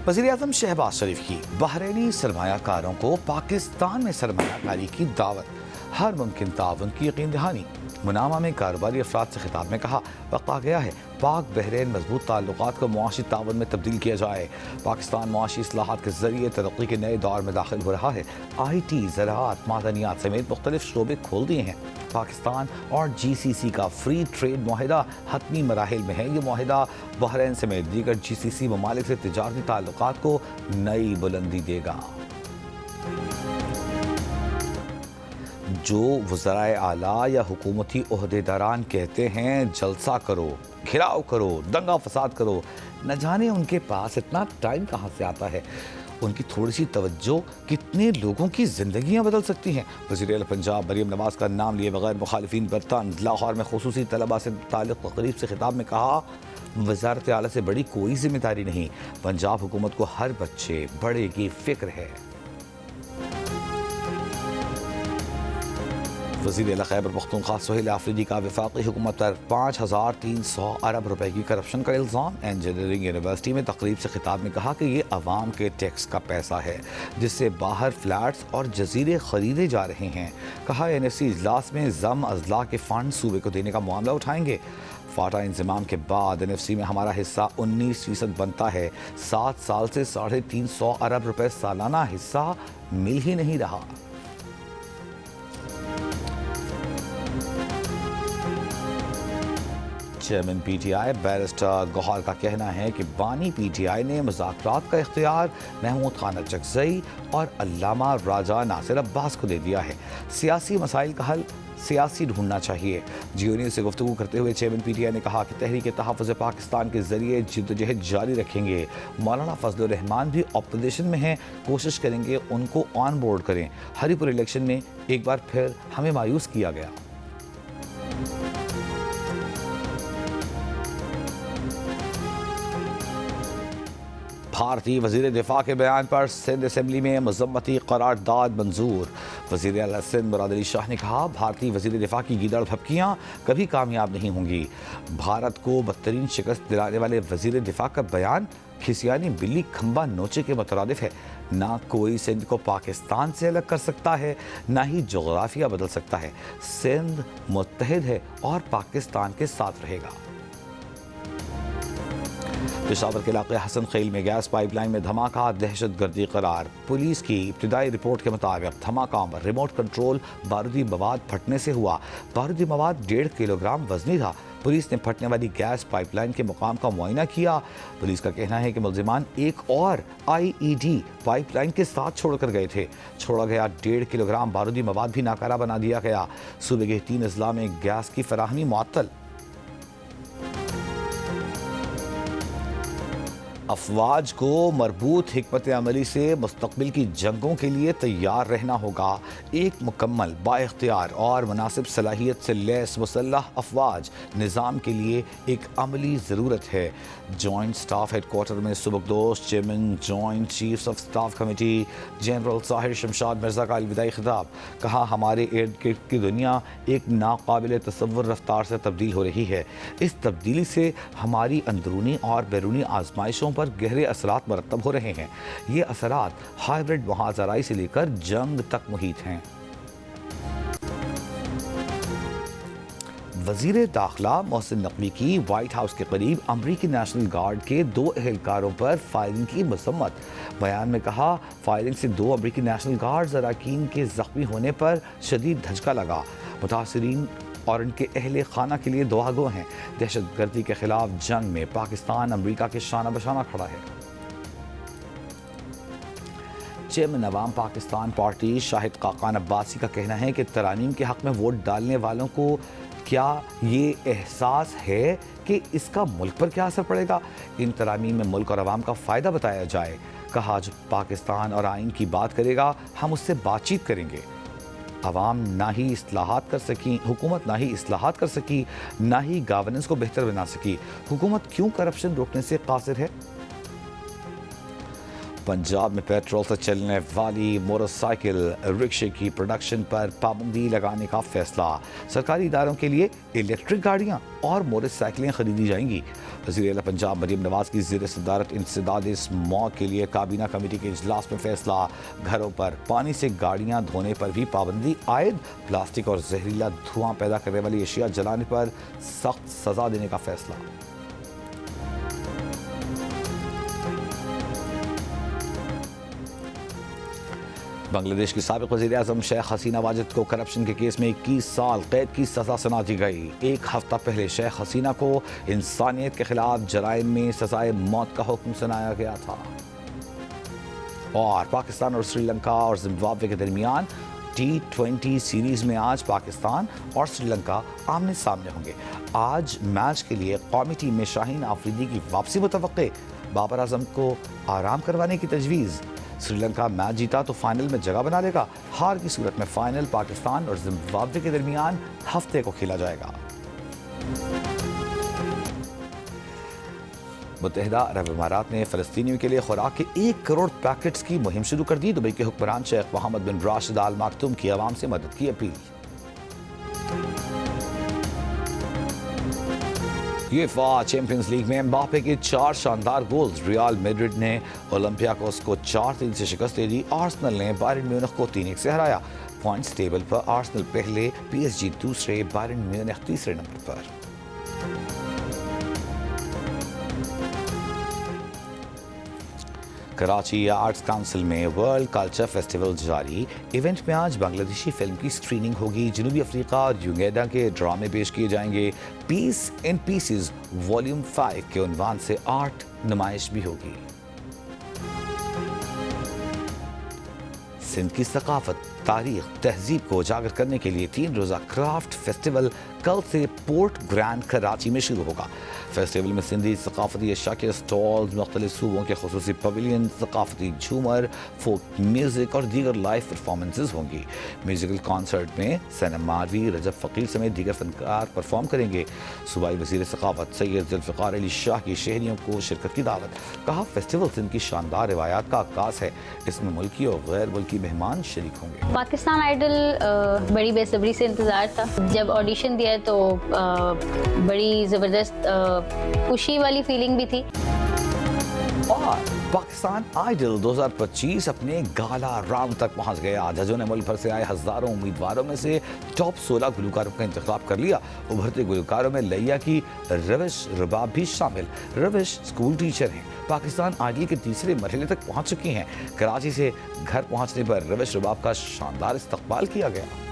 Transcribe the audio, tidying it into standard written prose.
वज़ीर-ए-आज़म शहबाज शरीफ की बहरीनी सरमाया कारों को पाकिस्तान में सरमाया कारी की दावत, हर मुमकिन ताउन की यकीन दहानी। मुनामा में कारोबारी अफराद से खिताब में कहा गया है पाक बहरीन मजबूत ताल्लुकात को मुआशी ताउन में तब्दील किया जाए। पाकिस्तान मुआशी इस्लाहात के जरिए तरक्की के नए दौर में दाखिल हो रहा है। IT, ज़राअत, मादनियात समेत मुख्तलिफ शोबे खोल दिए हैं। पाकिस्तान और GCC का फ्री ट्रेड माहिदा हतमी मराहिल में है। ये माहिदा बहरीन समेत दीगर GCC ममालिक से तिजारती ताल्लुकात को नई बुलंदी देगा। जो वज़राए आला या हुकूमती ओहदेदारान कहते हैं जलसा करो, घिराव करो, दंगा फसाद करो, न जाने उनके पास इतना टाइम कहाँ से आता है। उनकी थोड़ी सी तवज्जो कितने लोगों की ज़िंदगियाँ बदल सकती हैं। वज़ीर पंजाब मरीम नवाज़ का नाम लिए बगैर मुखालिफिन पर तंज। लाहौर में खुसूसी तलबा से ताल्लुक़ तकरीब से खिताब में कहा वज़ारत आला से बड़ी कोई जिम्मेदारी नहीं, पंजाब हुकूमत को हर बच्चे बड़े की फ़िक्र है। वज़ीर खैबर पख्तूनख्वा सुहेल आफरीदी का वफाकी हुकूमत पर 5300 अरब रुपए की करप्शन का इल्ज़ाम। इंजीनियरिंग यूनिवर्सिटी में तकरीब से खिताब में कहा कि ये अवाम के टैक्स का पैसा है जिससे बाहर फ्लैट्स और जजीरे खरीदे जा रहे हैं। कहा NFC इजलास में ज़म अजला के फ़ंड सूबे को देने का मामला उठाएंगे। फाटा इंजमाम के बाद NFC में हमारा हिस्सा 19% बनता है। 7 साल से 350 अरब रुपए सालाना हिस्सा मिल ही नहीं रहा। चेयरमैन PTI बैरिस्टर गौहर का कहना है कि बानी PTI ने मुज़ाकरात का इख्तियार महमूद खान अचकज़ई और अल्लामा राजा नासिर अब्बास को दे दिया है। सियासी मसाइल का हल सियासी ढूंढना चाहिए। GNU से गुफ्तगू करते हुए चेयरमैन PTI ने कहा कि तहरीक तहफ़्फ़ुज़ पाकिस्तान के जरिए जिद्दोजहद जारी रखेंगे। मौलाना फजलुर रहमान भी अपोजिशन में हैं, कोशिश करेंगे उनको ऑन बोर्ड करें। हरीपुर इलेक्शन में एक बार फिर हमें मायूस किया गया। भारतीय वज़ीर दिफा के बयान पर सिंध असम्बली में मज़म्मती करारदाद मंजूर। वज़ीर आला सिंध मुराद अली शाह ने कहा भारतीय वज़ीर दिफा की गीदड़ भपकियाँ कभी कामयाब नहीं होंगी। भारत को बदतरीन शिकस्त दिलाने वाले वज़ीर दिफा का बयान खिसियानी बिल्ली खंबा नोचे के मुतरादिफ है। ना कोई सिंध को पाकिस्तान से अलग कर सकता है, ना ही जोग्राफिया बदल सकता है। सिंध मुत्तहिद है और पाकिस्तान के साथ रहेगा। पेशावर के इलाके हसन खील में गैस पाइपलाइन में धमाका, दहशत गर्दी करार। पुलिस की इब्तिदाई रिपोर्ट के मुताबिक धमाका रिमोट कंट्रोल बारूदी मवाद फटने से हुआ। बारूदी मवाद 1.5 किलोग्राम वजनी था। पुलिस ने फटने वाली गैस पाइपलाइन के मुकाम का मुआयना किया। पुलिस का कहना है कि मुल्जिमान एक और IED पाइपलाइन के साथ छोड़कर गए थे। छोड़ा गया 1.5 किलोग्राम बारूदी मवाद भी नाकारा बना दिया गया। सूबे के 3 अजला में गैस की फराहमी मुअत्तल। अफवाज को मरबूत हिकमत अमली से मुस्तकबिल की जंगों के लिए तैयार रहना होगा। एक मुकम्मल, बाइख्तियार और मुनासिब सलाहियत से लैस मुसल्लह अफवाज निज़ाम के लिए एक अमली ज़रूरत है। जॉइंट स्टाफ हेडक्वार्टर में सुबकदोश chairman joint chiefs of staff committee general Sahir Shamshad Mirza का अलविदाई खिताब। कहा हमारे इर्द गिर्द की दुनिया एक नाकाबिल तसव्वुर रफ्तार से तब्दील हो रही है। इस तब्दीली से हमारी अंदरूनी और बैरूनी आजमाइशों पर गहरे असरात मरतब हो रहे हैं। ये असरात हाइब्रिड मुहाज़राई से लेकर जंग तक मुहीत हैं। वज़ीर दाखिला मोहसिन नकवी की व्हाइट हाउस के करीब अमरीकी नेशनल गार्ड के 2 एहलकारों पर फायरिंग की मसम्मत। बयान में कहा फायरिंग से 2 अमरीकी नेशनल गार्ड अरकान के जख्मी होने पर शदीद धचका लगा। मुतासरीन और उनके अहले खाना के लिए दुआ गो हैं। दहशत गर्दी के खिलाफ जंग में पाकिस्तान अमरीका के शाना बशाना खड़ा है। चेयरमैन अवाम पाकिस्तान पार्टी शाहिद खाकान अब्बासी का कहना है कि तरानीम के हक में वोट डालने वालों को क्या ये एहसास है कि इसका मुल्क पर क्या असर पड़ेगा। इन तरामीम में मुल्क और अवाम का फ़ायदा बताया जाए। कहा जो पाकिस्तान और आइन की बात करेगा हम उससे बातचीत करेंगे। अवाम ना ही इस्लाहात कर सकी, हुकूमत ना ही इस्लाहात कर सकी, ना ही गवर्नेंस को बेहतर बना सकी। हुकूमत क्यों करप्शन रोकने से कासिर है। पंजाब में पेट्रोल से चलने वाली मोटरसाइकिल रिक्शे की प्रोडक्शन पर पाबंदी लगाने का फैसला। सरकारी इदारों के लिए इलेक्ट्रिक गाड़ियां और मोटरसाइकिलें खरीदी जाएंगी। वज़ीर आला पंजाब मरीम नवाज की ज़ेर सदारत इंसदाद इस मौके के लिए काबीना कमेटी के इजलास में फैसला। घरों पर पानी से गाड़ियां धोने पर भी पाबंदी आयद। प्लास्टिक और जहरीला धुआं पैदा करने वाली अशिया जलाने पर सख्त सजा देने का फैसला। बांग्लादेश की साबिक वज़ीर-ए-आज़म शेख हसीना वाजिद को करप्शन के केस में 21 साल कैद की सज़ा सुना दी गई। एक हफ्ता पहले शेख हसीना को इंसानियत के खिलाफ जराइम में सजाए मौत का हुक्म सुनाया गया था। और पाकिस्तान और श्रीलंका और जिम्बाब्वे के दरमियान T20 सीरीज में आज पाकिस्तान और श्रीलंका आमने सामने होंगे। आज मैच के लिए कौमी टीम में शाहीन आफरीदी की वापसी मुतवक्के। बाबर आजम को आराम करवाने की तजवीज़। श्रीलंका मैच जीता तो फाइनल में जगह बना लेगा। हार की सूरत में फाइनल पाकिस्तान और जिम्बाब्वे के दरमियान हफ्ते को खेला जाएगा। मुत्तहिदा अरब अमारात ने फ़लस्तीनियों के लिए खुराक के 1 करोड़ पैकेट्स की मुहिम शुरू कर दी। दुबई के हुक्मरान शेख मोहम्मद बिन राशिद आल मखतूम की आवाम से मदद की अपील। यूएफा चैंपियंस लीग में एम्बापे के 4 शानदार गोल्स। रियल मैड्रिड ने ओलंपियाकोस को 4-3 से शिकस्त दे दी। आर्सेनल ने बायरन म्यूनिख को 3-1 से हराया। पॉइंट्स टेबल पर आर्सेनल पहले, पीएसजी दूसरे, बायरन म्यूनिख तीसरे नंबर पर। कराची आर्ट्स काउंसिल में वर्ल्ड कल्चर फेस्टिवल जारी। इवेंट में आज बांग्लादेशी फिल्म की स्क्रीनिंग होगी। जनूबी अफ्रीका और युगांडा के ड्रामे पेश किए जाएंगे। पीस इन पीसेस वॉल्यूम 5 के उन्वान से आर्ट नुमाइश भी होगी। सिंध की सकाफत, तारीख, तहजीब को उजागर करने के लिए 3 रोज़ा क्राफ्ट फेस्टिवल कल से पोर्ट ग्रैंड कराची में शुरू होगा। फेस्टिवल में सिंधी सकाफती अशा के स्टॉल्स, मुख्तलिफ सूबों के खुसूसी पवेलियन, सकाफती झूमर, फोक म्यूज़िक और दीगर लाइव परफॉर्मेंसेज होंगी। म्यूज़िकल कॉन्सर्ट में सनम मारवी, रजब फ़कीर समेत दीगर फनकार परफॉर्म करेंगे। सूबाई वज़ीर सकाफत सैयद ज़ुल्फ़िकार अली शाह की शहरियों को शिरकत की दावत। कहा फेस्टिवल सिंध की शानदार रिवायात का आगाज़ है। इसमें मुल्की और गैर मुल्की मेहमान शरीक होंगे। पाकिस्तान आइडल बड़ी बेसब्री से इंतज़ार था। जब ऑडिशन दिया तो बड़ी ज़बरदस्त खुशी वाली फीलिंग भी थी। और पाकिस्तान आइडल 2025 अपने गाला राउंड तक पहुंच गया। जजों ने मुल्क भर से आए हजारों उम्मीदवारों में से टॉप 16 गुलकारों का इंतखाब कर लिया। उभरते गुलकारों में लैया की रविश रुबाब भी शामिल। रविश स्कूल टीचर हैं। पाकिस्तान आइडल के तीसरे मरहले तक पहुंच चुकी हैं। कराची से घर पहुंचने पर रविश रुबाब का शानदार इस्तकबाल किया गया।